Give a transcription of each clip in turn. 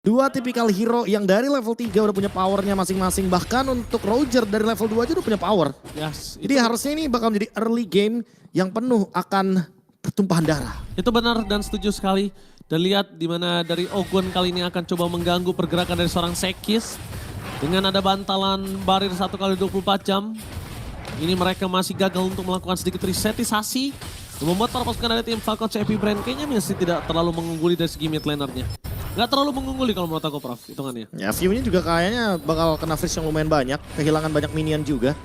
Dua tipikal hero yang dari level 3 udah punya powernya masing-masing. Bahkan untuk Roger dari level 2 aja udah punya power. Yes, Jadi harusnya ini bakal menjadi early game yang penuh akan pertumpahan darah. itu benar dan setuju sekali. Dan lihat di mana dari Ogun kali ini akan coba mengganggu pergerakan dari seorang Sekis. Dengan ada bantalan barir 1 kali 24 jam. Ini mereka masih gagal untuk melakukan sedikit resetisasi. Yang membuat para pasukan dari tim Falcons Epic Brand kayaknya masih tidak terlalu mengungguli dari segi mid lanernya. Nggak terlalu mengungguli kalau menurut aku, Prof, hitungannya. Ya, view-nya juga kayaknya bakal kena freeze yang lumayan banyak. Kehilangan banyak minion juga.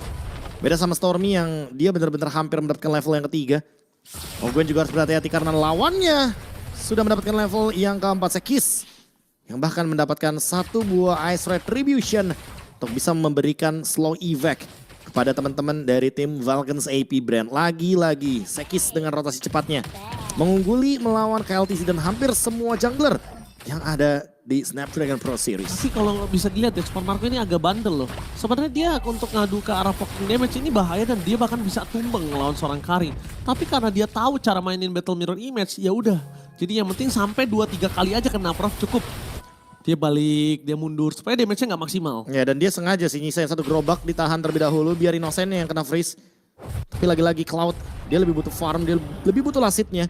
Beda sama Stormy yang dia benar-benar hampir mendapatkan level yang ketiga. Ogwen juga harus berhati-hati karena lawannya sudah mendapatkan level yang keempat, Sekis. Yang bahkan mendapatkan 1 buah Ice Retribution untuk bisa memberikan slow evac kepada teman-teman dari tim Falcons AP Brand. Lagi-lagi Sekis dengan rotasi cepatnya mengungguli melawan KLTC dan hampir semua jungler yang ada di Snapdragon Pro Series. Tapi kalau bisa dilihat ya, Super Marco ini agak bandel loh. Sebenarnya dia untuk ngadu ke arah poking damage ini bahaya dan dia bahkan bisa tumbang melawan seorang Kari. Tapi karena dia tahu cara mainin Battle Mirror Image, ya udah. Jadi yang penting sampai 2-3 kali aja kena, Prof, cukup. Dia balik, dia mundur supaya damage-nya nggak maksimal. Ya, dan dia sengaja sih nyisain 1 gerobak ditahan terlebih dahulu biar Innocent yang kena freeze. Tapi lagi-lagi Cloud, dia lebih butuh farm, dia lebih butuh lasitnya.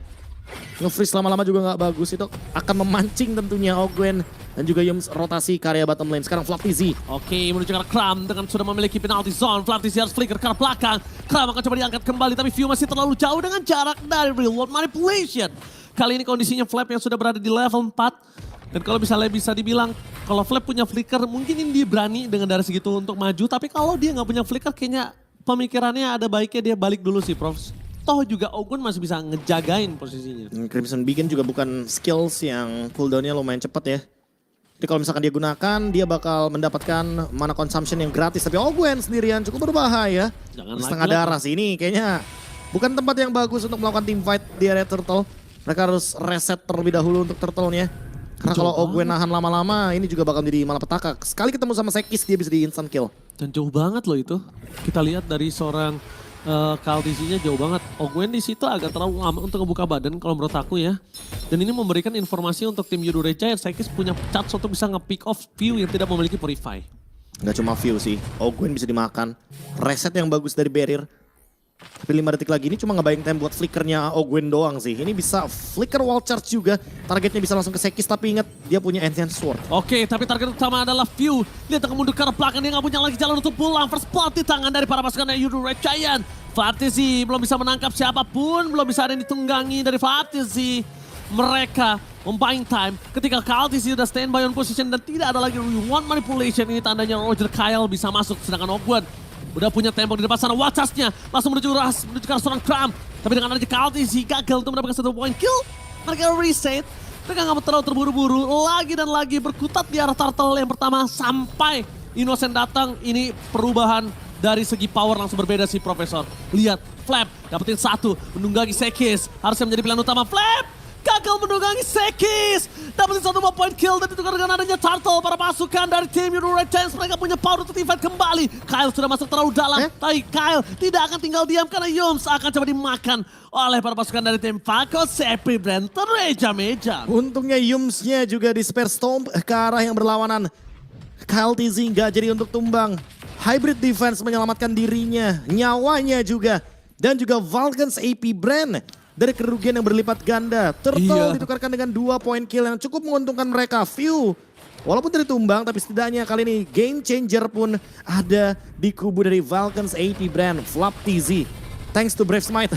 Nge-freeze lama-lama juga nggak bagus, itu akan memancing tentunya Ogwen dan juga Yums rotasi karya bottom lane. Sekarang Flaptizi. Oke, menuju ke arah Kram dengan sudah memiliki penalty zone. Flaptizi harus flicker ke arah belakang. Kram akan coba diangkat kembali tapi View masih terlalu jauh dengan jarak dari real world manipulation. Kali ini kondisinya Flap yang sudah berada di level 4. Dan kalau misalnya bisa dibilang, kalau Flap punya flicker mungkin ini dia berani dengan dari segitu untuk maju. Tapi kalau dia nggak punya flicker kayaknya pemikirannya ada baiknya dia balik dulu sih, Prof. Toh juga Ogun masih bisa ngejagain posisinya. Crimson Beacon juga bukan skills yang cooldownnya lumayan cepat ya. Jadi kalau misalkan dia gunakan, dia bakal mendapatkan mana consumption yang gratis. Tapi Ogwen sendirian cukup berbahaya. Jangan Setengah lagi-lagi. darah sih ini kayaknya bukan tempat yang bagus untuk melakukan team fight di area turtle. Mereka harus reset terlebih dahulu untuk turtle-nya. Karena kalau Ogwen nahan lama-lama ini juga bakal jadi malapetaka. Sekali ketemu sama Sekis dia bisa di instant kill. Dan jauh banget loh itu. Kita lihat dari seorang KLTC-nya jauh banget. Ogwen di situ agak terlalu lama untuk ngebuka badan kalau menurut aku ya. Dan ini memberikan informasi untuk tim Yudo Reca yang Sekis punya chance untuk bisa nge-pick off View yang tidak memiliki Purify. Nggak cuma view sih, Ogwen bisa dimakan. Reset yang bagus dari barrier. Tapi 5 detik lagi ini cuma ngebayang time buat flickernya Ogwen doang sih. Ini bisa flicker wall charge juga. Targetnya bisa langsung ke Sekis tapi ingat dia punya Ancient Sword. Oke, tapi target utama adalah View. Lihat akan mundur ke arah belakang, dia nggak punya lagi jalan untuk pulang. First blood di tangan dari para pasukan dari Yudo Red Giant. Fatisi belum bisa menangkap siapapun, belum bisa ada yang ditunggangi dari Fatisi. Mereka membuying time ketika KLTC sudah standby on position dan tidak ada lagi rewind manipulation. Ini tandanya Roger Kyle bisa masuk, sedangkan Ogwen udah punya tembok di depan sana. Wacasnya langsung menuju ke arah seorang Kram. Tapi dengan adanya KLTC gagal untuk mendapatkan 1 point kill. Mereka reset. Mereka nggak terlalu terburu-buru. Lagi dan lagi berkutat di arah turtle yang pertama sampai Innocent datang. Ini perubahan dari segi power langsung berbeda sih, Profesor. Lihat, Flap dapetin 1, menunggangi Sekis. Harusnya menjadi pilihan utama. Flap gagal menunggangi Sekis. Dapetin 1 point kill dan ditukar dengan adanya turtle. Para pasukan dari tim Yudo Red Giants mereka punya power untuk event kembali. Kyle sudah masuk terlalu dalam. Tapi Kyle tidak akan tinggal diam karena Yums akan coba dimakan oleh para pasukan dari tim Falcons Epic Brand. Termeja-meja. Untungnya Yumsnya juga di spare stomp ke arah yang berlawanan. KLTZ nggak jadi untuk tumbang. Hybrid defense menyelamatkan dirinya, nyawanya juga. Dan juga Falcons AP Brand dari kerugian yang berlipat ganda. Turtle ditukarkan dengan 2 point kill yang cukup menguntungkan mereka. View, walaupun dari tumbang tapi setidaknya kali ini game changer pun ada di kubu dari Falcons AP Brand. Flaptizi, thanks to Brave Smite,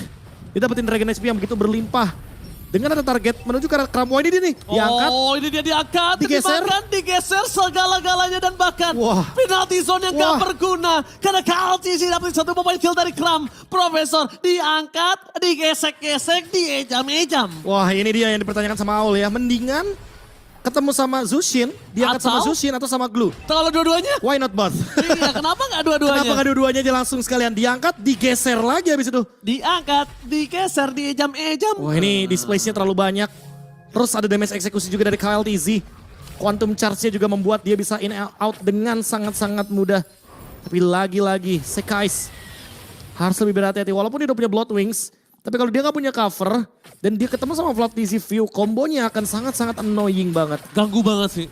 dia dapetin Dragon HP yang begitu berlimpah. Dengan ada target menuju ke arah Kram. Wah, ini dia nih, diangkat. Oh, ini dia diangkat, Digeser. digeser segala-galanya dan bahkan Wah. penalty zone yang gak Wah. berguna. Karena KLTC dapat 1 point kill dari Kram. Profesor diangkat, digesek-gesek, diejam-ejam. Wah, ini dia yang dipertanyakan sama Aul ya. Mendingan ketemu sama Zushin, diangkat sama Atau? Zushin atau sama Glue. Kalau dua-duanya? Why not both? Iya, kenapa gak dua-duanya? Kenapa gak dua-duanya aja langsung sekalian diangkat, digeser lagi habis itu. Diangkat, digeser, diejam-ejam. Wah, ini displace-nya terlalu banyak. Terus ada damage eksekusi juga dari KLTZ. Quantum charge-nya juga membuat dia bisa in out dengan sangat-sangat mudah. Tapi lagi-lagi Sekais harus lebih berhati-hati. Walaupun dia udah punya Blood Wings, tapi kalau dia nggak punya cover dan dia ketemu sama Flaptizi View, kombonya akan sangat-sangat annoying banget. Ganggu banget sih.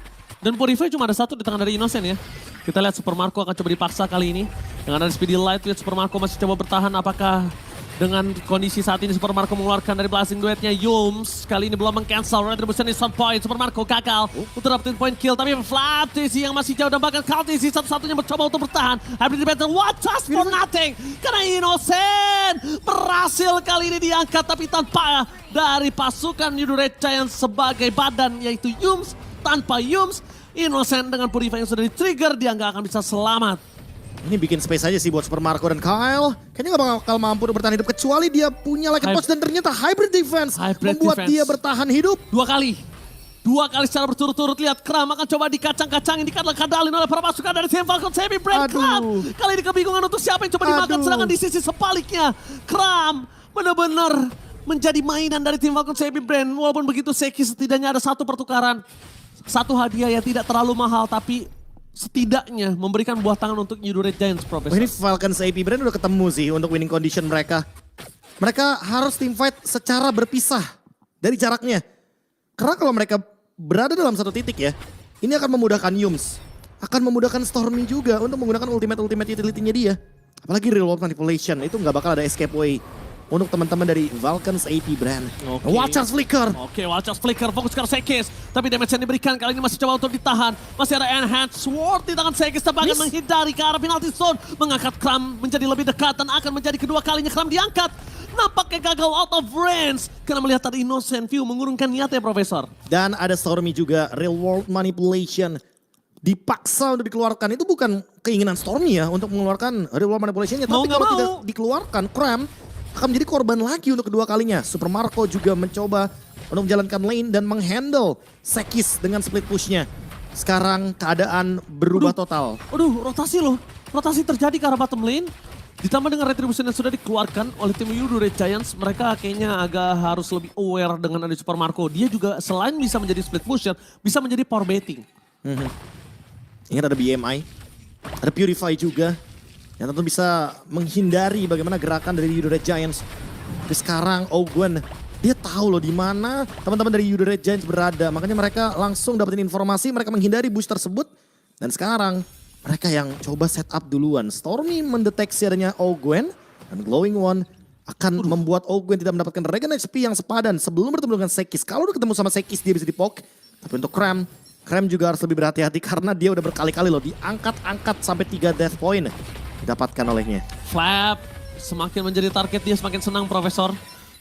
Dan Purify cuma ada satu di tangan dari Innocent ya. Kita lihat Super Marco akan coba dipaksa kali ini. Dengan ada Speedy Light, lihat Super Marco masih coba bertahan. Apakah dengan kondisi saat ini Super Marco mengeluarkan dari blasting duetnya Yums. Kali ini belum meng-cancel Retribution Instant Point. Super Marco gagal untuk dapetin point kill. Tapi Flatisi yang masih jauh dan bahkan Kaltisi satu-satunya mencoba untuk bertahan. Hybrid Defender, what just for nothing? Karena Innocent berhasil kali ini diangkat tapi tanpa dari pasukan Yudu Red Giants sebagai badan yaitu Yums. Tanpa Yums, Innocent dengan Purify yang sudah di-trigger, dia nggak akan bisa selamat. Ini bikin space aja sih buat Super Marco dan Kyle. Kayaknya gak bakal mampu bertahan hidup kecuali dia punya Like Punch dan ternyata Hybrid Defense membuat dia bertahan hidup. Dua kali secara berturut-turut. Lihat Kram akan coba dikacang-kacangin, dikadalin oleh para pasukan dari tim Falcon Heavy Brand. Kram kali ini kebingungan untuk siapa yang coba dimakan, sedangkan di sisi sebaliknya Kram benar-benar menjadi mainan dari tim Falcon Heavy Brand. Walaupun begitu Seki setidaknya ada satu pertukaran. Satu hadiah yang tidak terlalu mahal tapi setidaknya memberikan buah tangan untuk Yudu Red Giants, Profesor. Ini Falcons AP Brand udah ketemu sih untuk winning condition mereka. Mereka harus team fight secara berpisah dari jaraknya. Karena kalau mereka berada dalam satu titik ya, ini akan memudahkan Yums. Akan memudahkan Stormy juga untuk menggunakan ultimate utility-nya dia. Apalagi real world manipulation, itu nggak bakal ada escape way untuk teman-teman dari Falcons AP Brand. Watchers Flicker. Oke, Watchers Flicker fokus ke Sekis. Tapi damage yang diberikan kali ini masih coba untuk ditahan. Masih ada Enhanced Sword di tangan Sekis. Tapi akan menghindari ke arah penalty zone. Mengangkat Kram menjadi lebih dekat dan akan menjadi kedua kalinya Kram diangkat. Nampaknya gagal out of range. Karena melihat tadi Innocent View mengurungkan niatnya, Profesor. Dan ada Stormy juga, real world manipulation. Dipaksa untuk dikeluarkan. Itu bukan keinginan Stormy ya untuk mengeluarkan real world manipulation-nya. Tapi kalau tidak dikeluarkan, Kram akan menjadi korban lagi untuk kedua kalinya. Super Marco juga mencoba untuk menjalankan lane dan menghandle Sekis dengan split pushnya. Sekarang keadaan berubah total. Rotasi loh. Rotasi terjadi ke arah bottom lane. Ditambah dengan retribution yang sudah dikeluarkan oleh tim Yudu Red Giants. Mereka kayaknya agak harus lebih aware dengan ada Super Marco. Dia juga selain bisa menjadi split pusher, bisa menjadi power baiting. Ingat ada BMI, ada Purify juga. Yang tentu bisa menghindari bagaimana gerakan dari Yudu Red Giants. Tapi sekarang Ogwen, dia tahu loh di mana teman-teman dari Yudu Red Giants berada. Makanya mereka langsung dapetin informasi, mereka menghindari boost tersebut. Dan sekarang mereka yang coba setup duluan. Stormy mendeteksi adanya Ogwen. Dan Glowing One akan membuat Ogwen tidak mendapatkan regen HP yang sepadan sebelum bertemu dengan Sekis. Kalau udah ketemu sama Sekis dia bisa dipok. Tapi untuk Kram juga harus lebih berhati-hati karena dia udah berkali-kali loh diangkat-angkat sampai 3 death point didapatkan olehnya. Flap semakin menjadi target dia semakin senang, Profesor.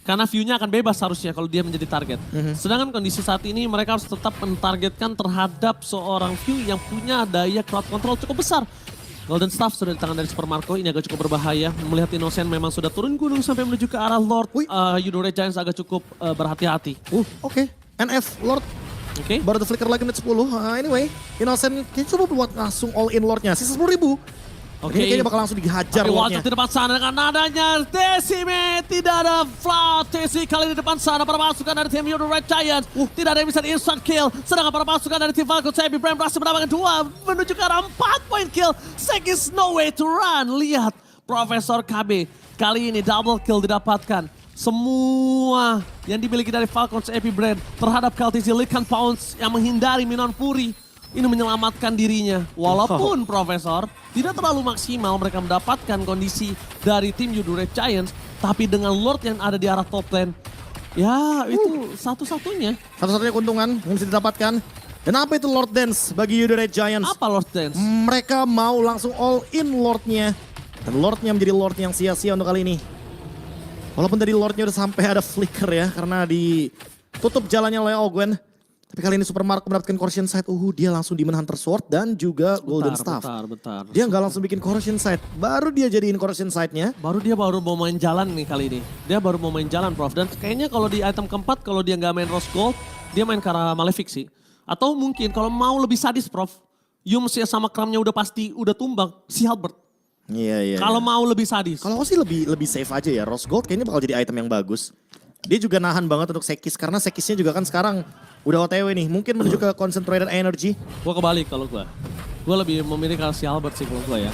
Karena view-nya akan bebas harusnya kalau dia menjadi target. Sedangkan kondisi saat ini mereka harus tetap mentargetkan terhadap seorang view yang punya daya crowd control cukup besar. Golden Staff sudah di tangan dari Super Marco, ini agak cukup berbahaya. Melihat Innocent memang sudah turun gunung sampai menuju ke arah Lord. Yudu Red Giants agak cukup berhati-hati. Oke. NF Lord. Oke. Baru the flicker lagi menit 10. Anyway, Innocent kayaknya coba buat langsung all in Lordnya. Sisa 10.000. Ini kayaknya bakal langsung dihajar Lordnya. Tapi di depan sana dengan adanya Decime. Tidak ada Flatisi kali di depan sana. Para pasukan dari tim Yudu Red Giants. Tidak ada yang bisa di-instant kill. Sedangkan para pasukan dari tim Falcon Heavy Brand berhasil mendapatkan 2. Menuju ke arah 4 point kill. Sekis no way to run. Lihat Profesor KB. Kali ini double kill didapatkan. Semua yang dimiliki dari Falcons Heavy Brand terhadap Kaltisi Lycan Pounce yang menghindari Minon Fury. Ini menyelamatkan dirinya. Walaupun Profesor tidak terlalu maksimal mereka mendapatkan kondisi dari tim Yudu Red Giants. Tapi dengan Lord yang ada di arah top lane. Ya itu satu-satunya. Satu-satunya keuntungan yang bisa didapatkan. Dan apa itu Lord Dance bagi Yudu Red Giants? Apa Lord Dance? Mereka mau langsung all in Lordnya. Dan Lordnya menjadi Lord yang sia-sia untuk kali ini. Walaupun tadi Lordnya udah sampai ada flicker ya. Karena ditutup jalannya oleh Ogwen. Tapi kali ini Super Marco mendapatkan Corrosion Sight. Dia langsung Demon Hunter Sword dan juga Golden Staff. Bentar. Dia nggak langsung bikin Corrosion Sight. Baru dia jadiin Corrosion Sight-nya. Dia baru mau main jalan nih kali ini. Dia baru mau main jalan, Prof. Dan kayaknya kalau di item keempat, kalau dia nggak main Rose Gold, dia main ke arah Malefic sih. Atau mungkin kalau mau lebih sadis, Prof. Yums ya sama Kramnya udah pasti udah tumbang. Si Halbert. Iya. Kalau mau lebih sadis. Kalau aku sih lebih safe aja ya. Rose Gold kayaknya bakal jadi item yang bagus. Dia juga nahan banget untuk Sekis. Karena Sekisnya juga kan sekarang udah OTW nih. Mungkin menuju ke Concentrated Energy. Gue kebalik kalau gue. Gue lebih memilih ke si Albert sih kalau gue ya.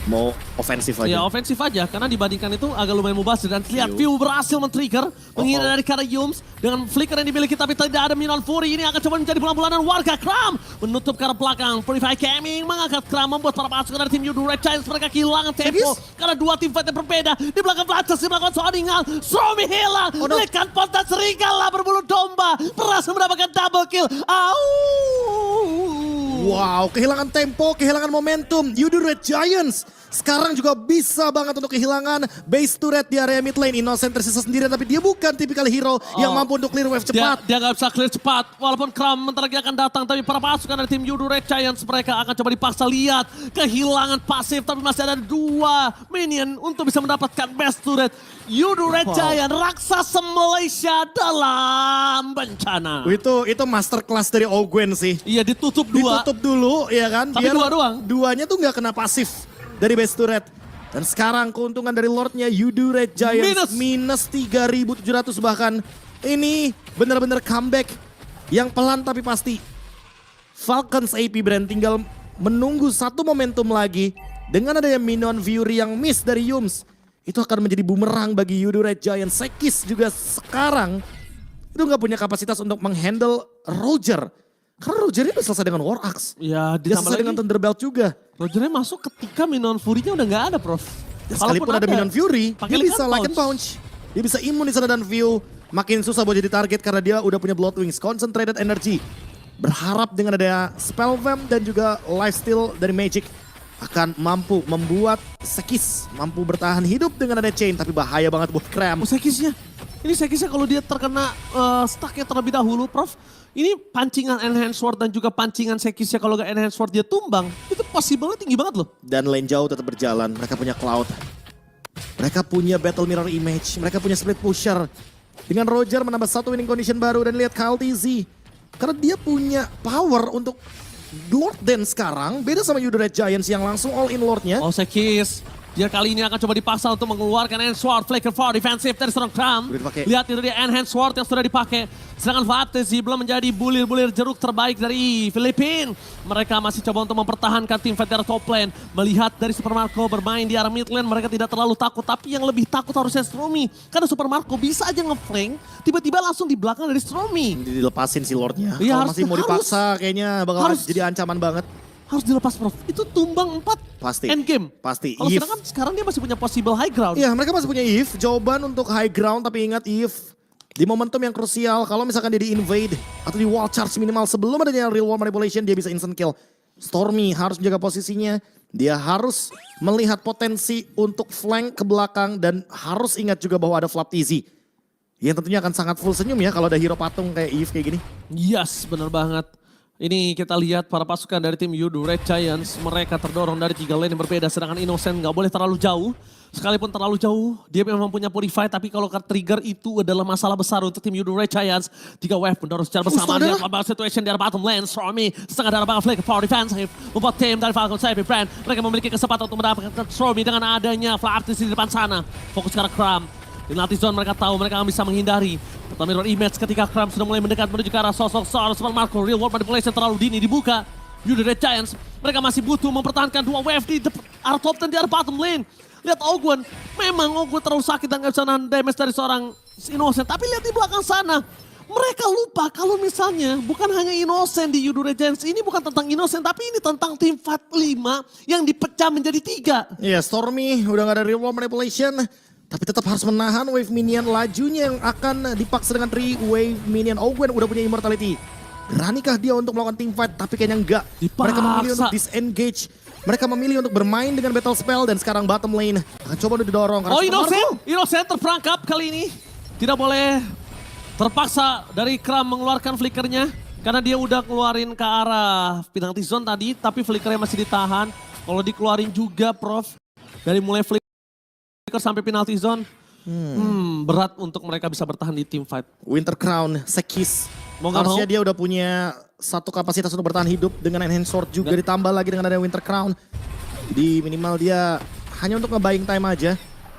mau ofensif aja. Ya ofensif aja, karena dibandingkan itu agak lumayan mubazir. Dan lihat View berhasil men-trigger, menghindar dari Kara Yums. Dengan flicker yang dimiliki tapi tidak ada Minion Fury. Ini akan coba menjadi bulan-bulanan warga. Kram menutup ke arah belakang. Purify Gaming mengangkat Kram, membuat para pasukan dari tim Yudu Red Giants mereka kehilangan tempo. Karena dua tim fight yang berbeda. Di belakang Vladas, di belakang Soningal. Stromy hilang. Lekan Pot dan Serigala berbulu domba. Berhasil mendapatkan double kill. Wow, kehilangan tempo, kehilangan momentum. Yudu Red Giants sekarang juga bisa banget untuk kehilangan base turret di area mid lane. Innocent tersisa sendirian, tapi dia bukan tipikal hero yang mampu untuk clear wave cepat. Dia nggak bisa clear cepat. Walaupun Kram bentar lagi akan datang, tapi para pasukan dari tim Yudu Red Giants mereka akan coba dipaksa lihat kehilangan pasif, tapi masih ada dua minion untuk bisa mendapatkan base turret. Yudu Red Giant, raksasa Malaysia dalam bencana. Itu masterclass dari Ogwen sih. Iya, ditutup dua. Ditutup dulu ya kan. Tapi dua doang. Duanya tuh nggak kena pasif dari base turret. Dan sekarang keuntungan dari Lordnya Yudu Red Giants minus 3.700 bahkan. Ini benar-benar comeback yang pelan tapi pasti. Falcons AP Brand tinggal menunggu satu momentum lagi. Dengan adanya Minion Fury yang miss dari Yums, itu akan menjadi bumerang bagi Yudu Red Giants. Sekis juga sekarang itu nggak punya kapasitas untuk menghandle Roger. Karena Rogernya udah selesai dengan War Axe. Ya, Dia selesai dengan Thunderbelt juga. Rogernya masuk ketika Minion Fury-nya udah nggak ada, Prof. Ya, sekalipun ada Minion Fury, dia bisa like and punch. bounce. Dia bisa imun di sana dan view. Makin susah buat jadi target karena dia udah punya Blood Wings, Concentrated Energy. Berharap dengan ada Spell Vamp dan juga Lifesteal dari Magic akan mampu membuat Sekis mampu bertahan hidup dengan ada Chain. Tapi bahaya banget buat Kram. Sekisnya. Ini Sekisnya kalau dia terkena stucknya terlebih dahulu, Prof. Ini pancingan Enhanced Sword dan juga pancingan Sekisnya kalau gak Enhanced Sword dia tumbang. Itu possible-nya tinggi banget loh. Dan lane jauh tetap berjalan. Mereka punya Cloud. Mereka punya Battle Mirror Image. Mereka punya Split Pusher. Dengan Roger menambah satu winning condition baru. Dan lihat Kyle TZ. Karena dia punya power untuk Lord Dance sekarang. Beda sama Yudu Red Giants yang langsung all in Lordnya. Oh, Sekis. Dia kali ini akan coba dipaksa untuk mengeluarkan Enhanced Sword. Flicker for defensive dari seorang Kram. Lihat itu dia Enhanced Sword yang sudah dipakai. Sedangkan Fantasy belum menjadi bulir-bulir jeruk terbaik dari Filipina. Mereka masih coba untuk mempertahankan tim fight dari top lane. Melihat dari Super Marco bermain di arah mid lane, mereka tidak terlalu takut. Tapi yang lebih takut harusnya Stromy. Karena Super Marco bisa aja ngeflank, tiba-tiba langsung di belakang dari Stromy. Dilepasin si Lordnya. Ya, kalau masih mau dipaksa kayaknya bakal jadi ancaman banget. Harus dilepas, Prof. Itu tumbang 4 pasti endgame. Pasti. Kalau sedangkan sekarang dia masih punya possible high ground. Iya, mereka masih punya Eve. Jawaban untuk high ground, tapi ingat Eve di momentum yang krusial. Kalau misalkan dia di-invade atau di wall charge minimal sebelum adanya real world manipulation, dia bisa instant kill. Stormy harus menjaga posisinya. Dia harus melihat potensi untuk flank ke belakang dan harus ingat juga bahwa ada Flap TZ. Yang tentunya akan sangat full senyum ya kalau ada hero patung kayak Eve kayak gini. Yes, benar banget. Ini kita lihat para pasukan dari tim Yudu Red Giants, mereka terdorong dari 3 lane yang berbeda, sedangkan Innocent nggak boleh terlalu jauh. Sekalipun terlalu jauh, dia memang punya Purify, tapi kalau trigger itu adalah masalah besar untuk tim Yudu Red Giants. 3 wave mendorong secara bersamaan dari situation dari bottom lane. Stormy setengah darah banget flicker for defensive, membuat tim dari Falcons AP Brand. Mereka memiliki kesempatan untuk mendapatkan Stormy dengan adanya Flartis di depan sana. Fokus ke arah Kram. Di Nati Zone mereka tahu mereka akan bisa menghindari. Pertama mirror image ketika Kram sudah mulai mendekat menuju ke arah sosok seorang Super Marco. Real world manipulation terlalu dini dibuka. Yudu Red Giants mereka masih butuh mempertahankan 2 wave di arah top dan di arah bottom lane. Lihat Ogwen, memang Ogwen terlalu sakit dan gak bisa nahan damage dari seorang Innocent. Tapi lihat di belakang sana, mereka lupa kalau misalnya bukan hanya Innocent di Yudu Red Giants. Ini bukan tentang Innocent, tapi ini tentang tim fight 5 yang dipecah menjadi 3. Iya, Stormy udah gak ada real world manipulation. Tapi tetap harus menahan wave minion lajunya yang akan dipaksa dengan 3 wave minion. Ogwen udah punya immortality. Beranikah dia untuk melakukan team fight? Tapi kayaknya enggak. Mereka memilih untuk disengage. Mereka memilih untuk bermain dengan battle spell. Dan sekarang bottom lane akan coba untuk didorong. Oh, Innocent terperangkap kali ini. Tidak boleh terpaksa dari Kram mengeluarkan flickernya. Karena dia udah keluarin ke arah penalty zone tadi. Tapi flickernya masih ditahan. Kalau dikeluarin juga, Prof. Dari mulai flicker sampai penalty zone. Berat untuk mereka bisa bertahan di team fight. Winter Crown, Sekis. Harusnya dia udah punya satu kapasitas untuk bertahan hidup dengan Enhanced Sword juga ditambah lagi dengan ada Winter Crown. Jadi minimal dia hanya untuk nge-buying time aja.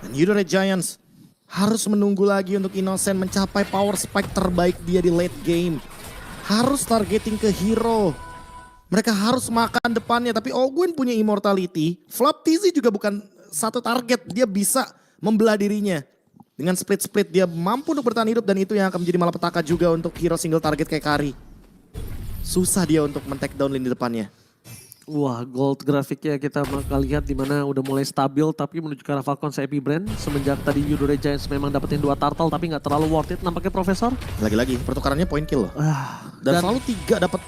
Dan Yudu Red Giants harus menunggu lagi untuk Innocent mencapai power spike terbaik dia di late game. Harus targeting ke hero. Mereka harus makan depannya, tapi Ogwen punya immortality. Flap TZ juga bukan satu target, dia bisa membelah dirinya. Dengan split-split dia mampu untuk bertahan hidup dan itu yang akan menjadi malapetaka juga untuk hero single target kayak Kari. Susah dia untuk men-take down lini depannya. Wah, gold grafiknya kita bakal lihat di mana udah mulai stabil tapi menuju ke arah Falcons Epic Brand. Semenjak tadi Yudore Giants memang dapetin 2 turtle tapi nggak terlalu worth it nampaknya Profesor. Lagi-lagi pertukarannya point kill loh. Dan selalu 3 dapat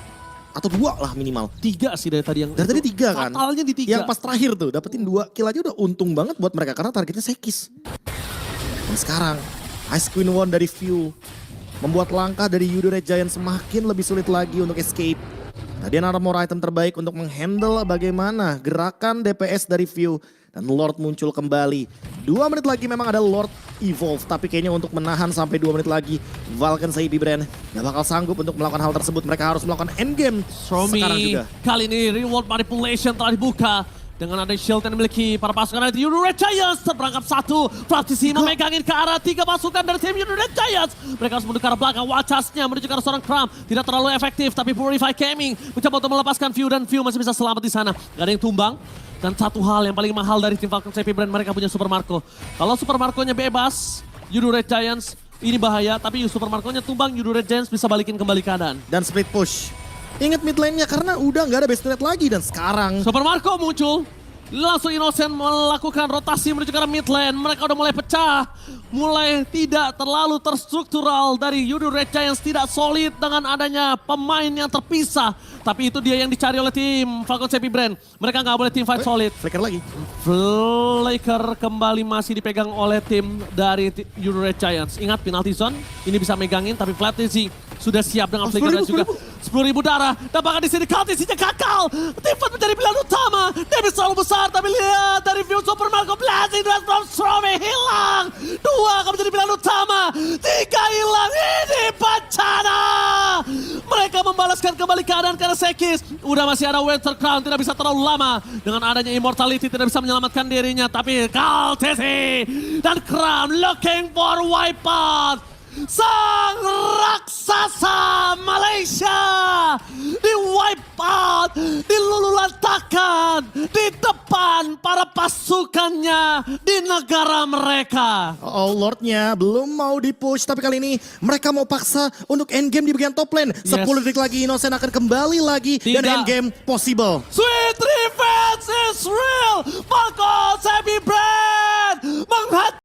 atau 2 lah minimal. 3 sih dari tadi yang Dari tadi 3 kan. fatalnya di 3. Yang pas terakhir tuh dapetin 2 kill aja udah untung banget buat mereka karena targetnya Sekis. Dan sekarang Ice Queen One dari View membuat langkah dari Yudore Giants semakin lebih sulit lagi untuk escape. Tadi armor item terbaik untuk menghandle bagaimana gerakan DPS dari View. Dan Lord muncul kembali. 2 menit lagi memang ada Lord Evolve. Tapi kayaknya untuk menahan sampai 2 menit lagi. Valken Saibi Brand gak bakal sanggup untuk melakukan hal tersebut. Mereka harus melakukan endgame sekarang juga. Kali ini reward manipulation telah dibuka. Dengan ada shield yang dimiliki para pasukan dari Yudore Giants. Terperangkap 1. Praktisi memegangin ke arah 3 pasukan dari tim Yudore Giants. Mereka harus menuju ke arah belakang. Wacasnya menuju ke arah seorang Cram. Tidak terlalu efektif. Tapi Purify Gaming mencoba untuk melepaskan View. Dan View masih bisa selamat di sana. Gak ada yang tumbang. Dan satu hal yang paling mahal dari tim Falcons Epic Brand. Mereka punya Super Marco. Kalau Super Marco-nya bebas. Yudore Giants ini bahaya. Tapi Super Marco-nya tumbang. Yudore Giants bisa balikin kembali keadaan. Dan split push. Ingat mid lane-nya karena udah nggak ada best trade lagi dan sekarang Super Marco muncul. Langsung Innocent melakukan rotasi menuju ke arah mid lane. Mereka udah mulai pecah. Mulai tidak terlalu terstruktural dari Yudore Giants. Tidak solid dengan adanya pemain yang terpisah. Tapi itu dia yang dicari oleh tim Falcons Epic Brand. Mereka nggak boleh tim fight solid. flicker lagi. Flicker kembali masih dipegang oleh tim dari Yudore Giants. Ingat penalty zone. Ini bisa megangin tapi Flatzy sudah siap dengan flicker juga. 10.000 darah. Dan bahkan di sini Kaltisinya gagal. Tifat menjadi pilihan utama. Damage terlalu besar. Tapi lihat dari View Super Marco Blazing Dress from Strome hilang. 2 akan menjadi pilihan utama. 3 hilang. Ini bencana. Mereka membalaskan kembali keadaan karena Sekis. Udah masih ada Winter Crown. Tidak bisa terlalu lama. Dengan adanya Immortality tidak bisa menyelamatkan dirinya. Tapi Kaltisi dan Crown looking for wipeout. Sang raksasa Malaysia di wipe out, dilululantakkan di depan para pasukannya di negara mereka. Oh, Lordnya belum mau di-push, tapi kali ini mereka mau paksa untuk endgame di bagian top lane. 10 detik lagi Innocent akan kembali lagi dan endgame possible. Sweet revenge is real. Falcons Epic Brand